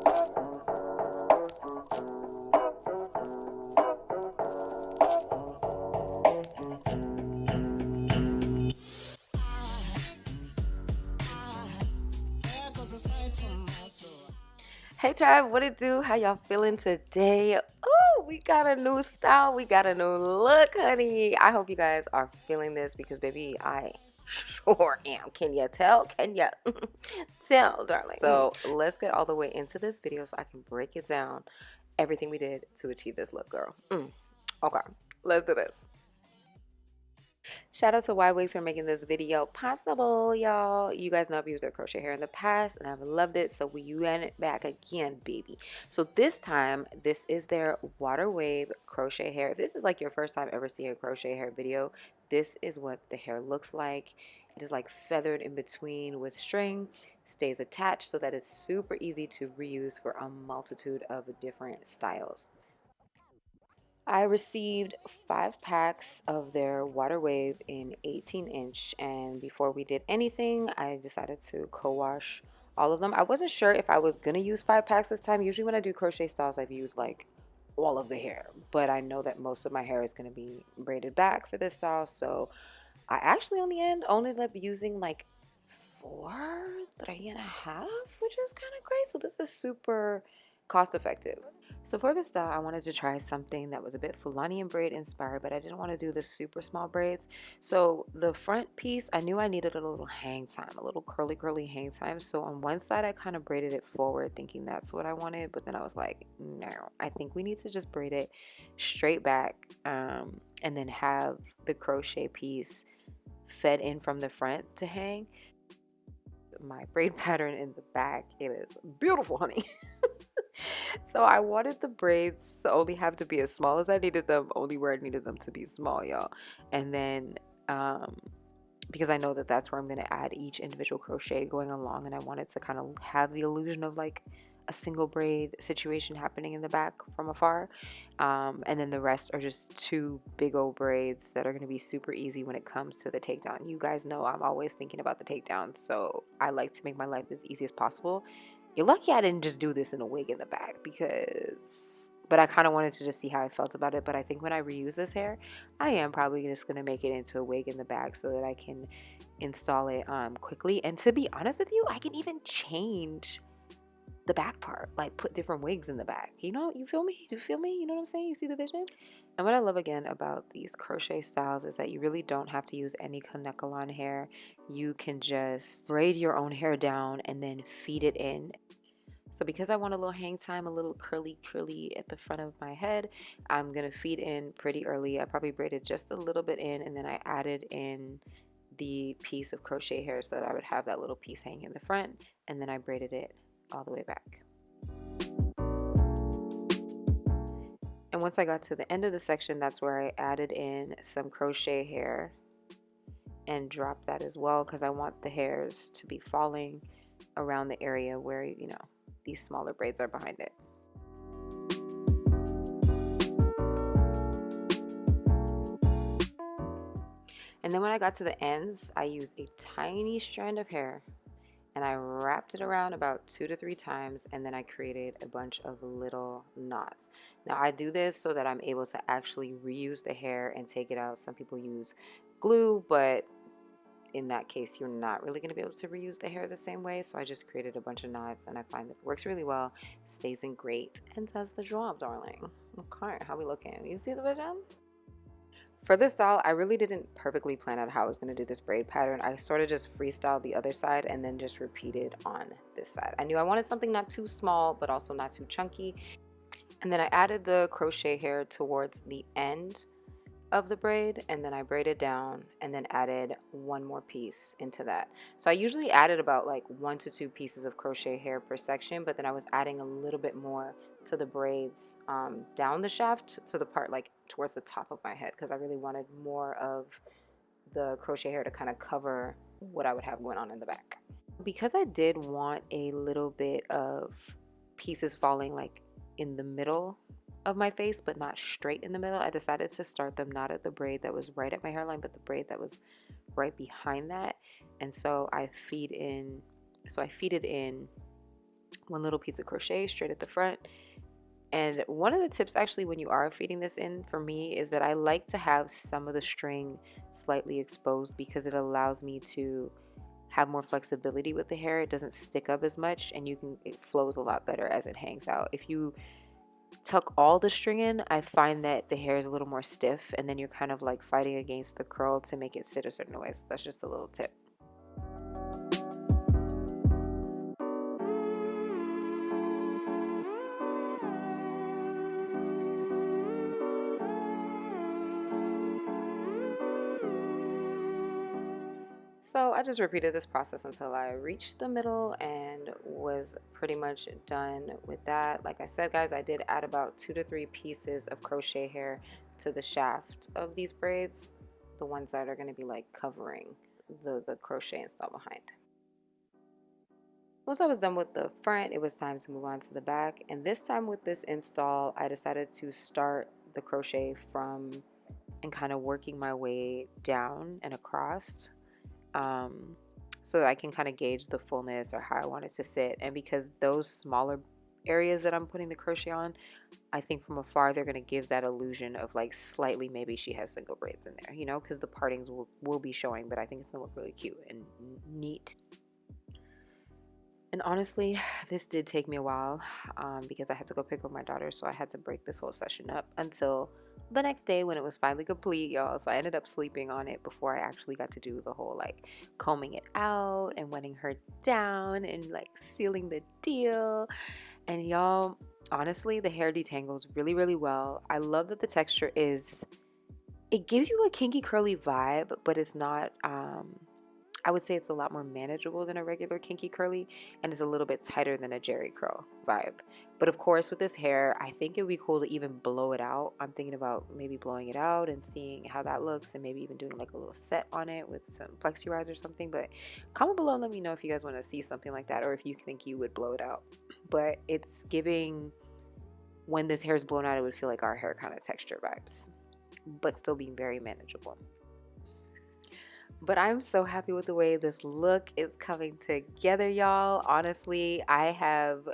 Hey tribe, what it do? How y'all feeling today? Oh, we got a new style. We got a new look, honey. I hope you guys are feeling this because baby, I sure am. Can you tell? Can you tell, darling? So let's get all the way into this video so I can break it down. Everything we did to achieve this look, girl. Okay, let's do this. Shout out to Ywigs for making this video possible, y'all. You guys know I've used their crochet hair in the past and I've loved it, so we ran it back again, baby. So this time, this is their water wave crochet hair. If this is like your first time ever seeing a crochet hair video, this is what the hair looks like. It is like feathered in between with string, stays attached so that it's super easy to reuse for a multitude of different styles. I received 5 packs of their water wave in 18-inch, and before we did anything, I decided to co-wash all of them. I wasn't sure if I was gonna use 5 packs this time. Usually when I do crochet styles, I've used like all of the hair, but I know that most of my hair is gonna be braided back for this style, so I actually on the end only ended up using like 3.5, which is kind of great. So this is super cost effective. So for this style, I wanted to try something that was a bit Fulani and braid inspired, but I didn't want to do the super small braids. So the front piece, I knew I needed a little hang time, a little curly hang time. So on one side, I kind of braided it forward thinking that's what I wanted, but then I was like, no, I think we need to just braid it straight back and then have the crochet piece fed in from the front to hang. My braid pattern in the back, it is beautiful, honey. So I wanted the braids to only have to be as small as I needed them, only where I needed them to be small, y'all. And then because I know that that's where I'm going to add each individual crochet going along, and I wanted to kind of have the illusion of like a single braid situation happening in the back from afar, and then the rest are just 2 big old braids that are going to be super easy when it comes to the takedown. You guys know I'm always thinking about the takedown, so I like to make my life as easy as possible. You're lucky I didn't just do this in a wig in the back but I kind of wanted to just see how I felt about it. But I think when I reuse this hair, I am probably just going to make it into a wig in the back so that I can install it quickly. And to be honest with you, I can even change the back part, like put different wigs in the back. You know, you feel me? Do you feel me? You know what I'm saying? You see the vision? And what I love again about these crochet styles is that you really don't have to use any kanekalon hair. You can just braid your own hair down and then feed it in. So because I want a little hang time, a little curly at the front of my head, I'm going to feed in pretty early. I probably braided just a little bit in, and then I added in the piece of crochet hair so that I would have that little piece hanging in the front, and then I braided it all the way back. And once I got to the end of the section, that's where I added in some crochet hair and dropped that as well, because I want the hairs to be falling around the area where, you know, these smaller braids are behind it. And then when I got to the ends, I used a tiny strand of hair and I wrapped it around about 2 to 3 times, and then I created a bunch of little knots. Now I do this so that I'm able to actually reuse the hair and take it out. Some people use glue, but in that case you're not really going to be able to reuse the hair the same way, so I just created a bunch of knots and I find that it works really well, stays in great, and does the job, darling. Okay, how we looking? You see the vision? For this style, I really didn't perfectly plan out how I was going to do this braid pattern. I sort of just freestyled the other side and then just repeated on this side. I knew I wanted something not too small but also not too chunky, and then I added the crochet hair towards the end of the braid, and then I braided down and then added one more piece into that. So I usually added about like 1 to 2 pieces of crochet hair per section, but then I was adding a little bit more to the braids down the shaft to the part like towards the top of my head, because I really wanted more of the crochet hair to kind of cover what I would have going on in the back. Because I did want a little bit of pieces falling like in the middle of my face but not straight in the middle, I decided to start them not at the braid that was right at my hairline but the braid that was right behind that. And so I feeded in one little piece of crochet straight at the front. And one of the tips actually when you are feeding this in for me is that I like to have some of the string slightly exposed because it allows me to have more flexibility with the hair. It doesn't stick up as much, and it flows a lot better as it hangs out. If you tuck all the string in, I find that the hair is a little more stiff, and then you're kind of like fighting against the curl to make it sit a certain way. So that's just a little tip. So I just repeated this process until I reached the middle and was pretty much done with that. Like I said, guys, I did add about 2 to 3 pieces of crochet hair to the shaft of these braids, the ones that are going to be like covering the crochet install behind. Once I was done with the front, it was time to move on to the back. And this time with this install, I decided to start the crochet from and kind of working my way down and across. So that I can kind of gauge the fullness or how I want it to sit. And because those smaller areas that I'm putting the crochet on, I think from afar they're going to give that illusion of like slightly maybe she has single braids in there, you know, because the partings will be showing, but I think it's going to look really cute and neat. And honestly, this did take me a while because I had to go pick up my daughter, so I had to break this whole session up until the next day when it was finally complete, y'all. So I ended up sleeping on it before I actually got to do the whole like combing it out and wetting her down and like sealing the deal. And y'all, honestly, the hair detangles really, really well. I love that the texture it gives you a kinky curly vibe, but it's not I would say it's a lot more manageable than a regular kinky curly, and it's a little bit tighter than a Jerry curl vibe. But of course, with this hair, I think it would be cool to even blow it out. I'm thinking about maybe blowing it out and seeing how that looks, and maybe even doing like a little set on it with some plexi rise or something. But comment below and let me know if you guys want to see something like that, or if you think you would blow it out. But it's giving, when this hair is blown out, it would feel like our hair kind of texture vibes, but still being very manageable. But I'm so happy with the way this look is coming together, y'all. Honestly, I have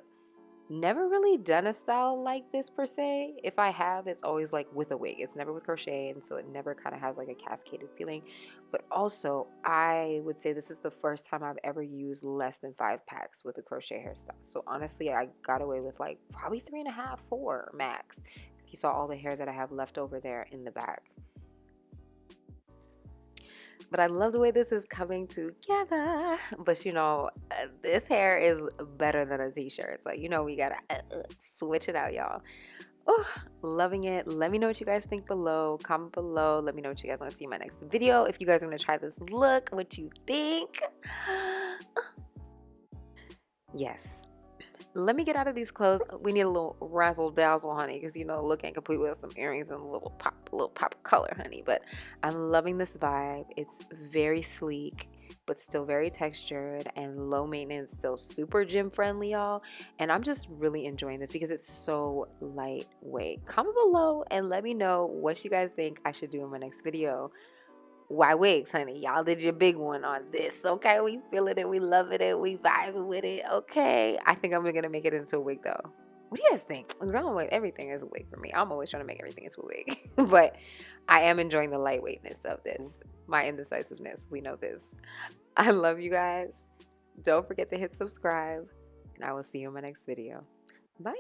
never really done a style like this per se. If I have, it's always like with a wig. It's never with crochet, and so it never kind of has like a cascaded feeling. But also, I would say this is the first time I've ever used less than 5 packs with a crochet hairstyle. So honestly, I got away with like probably 3.5, 4 max. You saw all the hair that I have left over there in the back. But I love the way this is coming together. But you know, this hair is better than a t-shirt. So you know we gotta switch it out, y'all. Oh, loving it. Let me know what you guys think below. Comment below. Let me know what you guys want to see in my next video. If you guys are going to try this look, what you think. Yes. Let me get out of these clothes. We need a little razzle dazzle, honey, because you know, look ain't complete with some earrings and a little pop of color, honey. But I'm loving this vibe. It's very sleek, but still very textured and low maintenance, still super gym friendly, y'all. And I'm just really enjoying this because it's so lightweight. Comment below and let me know what you guys think I should do in my next video. Ywigs, honey, y'all did your big one on this, okay? We feeling it, we loving it, we vibing with it, okay? I think I'm gonna make it into a wig though. What do you guys think? Girl, everything is a wig for me. I'm always trying to make everything into a wig. But I am enjoying the lightweightness of this. My indecisiveness, we know this. I love you guys. Don't forget to hit subscribe, and I will see you in my next video. Bye.